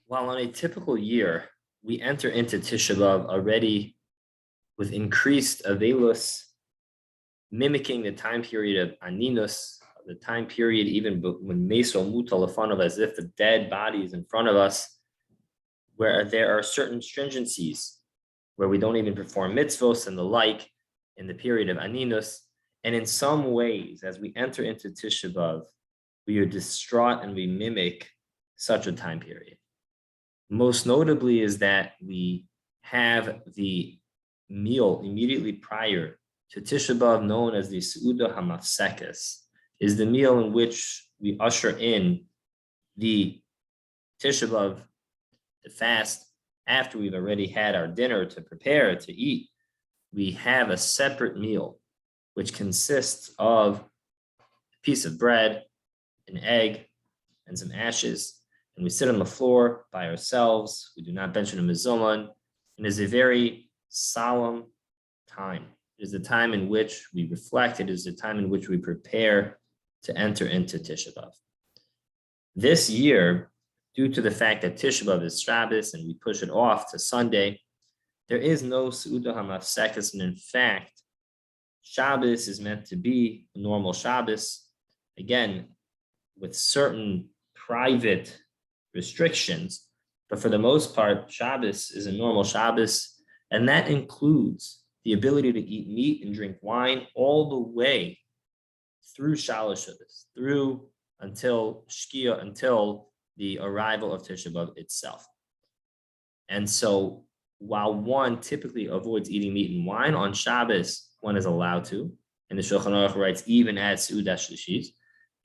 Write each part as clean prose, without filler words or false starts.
While on a typical year, we enter into Tisha B'Av already with increased avelus, mimicking the time period of Aninus, the time period even when Meso Mutal Lefanov, as if the dead body is in front of us, where there are certain stringencies, where we don't even perform mitzvos and the like in the period of Aninus. And in some ways, as we enter into Tisha B'Av, we are distraught and we mimic such a time period. Most notably is that we have the meal immediately prior to Tisha B'Av, known as the Seudah Hamafseket, is the meal in which we usher in the Tisha B'Av, the fast, after we've already had our dinner to prepare to eat. We have a separate meal, which consists of a piece of bread, an egg, and some ashes. And we sit on the floor by ourselves. We do not mention a mizomon. And it is a very solemn time. It is a time in which we reflect. It is a time in which we prepare to enter into Tisha B'Av. This year, due to the fact that Tisha B'Av is Shabbos and we push it off to Sunday, there is no Seudah Hamafseket. And in fact, Shabbos is meant to be a normal Shabbos, again, with certain private restrictions, but for the most part, Shabbos is a normal Shabbos, and that includes the ability to eat meat and drink wine all the way through Shalosh Shabbos, through until Shkia, until the arrival of Tisha B'Av itself. And so, while one typically avoids eating meat and wine on Shabbos, one is allowed to, and the Shulchan Aruch writes even at Seudah Shlishis,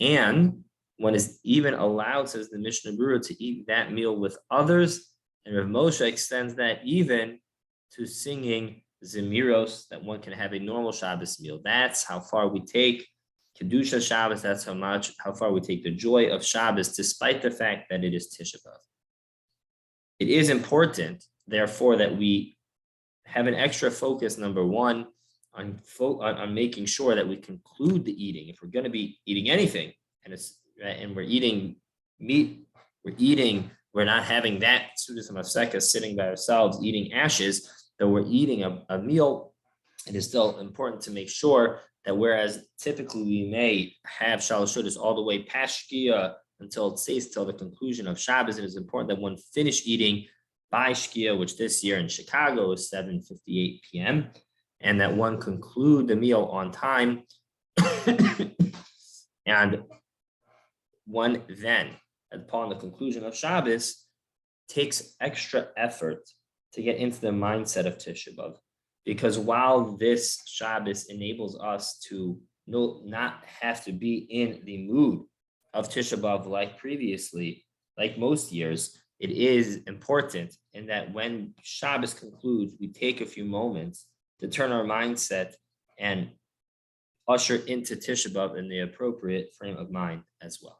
and one is even allowed, says the Mishnah Berurah, to eat that meal with others. And Rav Moshe extends that even to singing Zemiros, that one can have a normal Shabbos meal. That's how far we take Kedusha Shabbos. That's how far we take the joy of Shabbos, despite the fact that it is Tisha B'Av. It is important, therefore, that we have an extra focus, number one, on making sure that we conclude the eating. If we're going to be eating anything, and we're eating meat, we're not having that Seudah Hamafseket sitting by ourselves eating ashes, though we're eating a meal, it is still important to make sure that whereas typically we may have Shalosh Shabbos all the way past Shkia until it stays till the conclusion of Shabbos, it is important that one finish eating by Shkia, which this year in Chicago is 7:58 p.m., and that one conclude the meal on time. And one then, upon the conclusion of Shabbos, takes extra effort to get into the mindset of Tisha B'Av. Because while this Shabbos enables us to not have to be in the mood of Tisha B'Av like previously, like most years, it is important in that when Shabbos concludes, we take a few moments to turn our mindset and usher into Tisha B'Av in the appropriate frame of mind as well.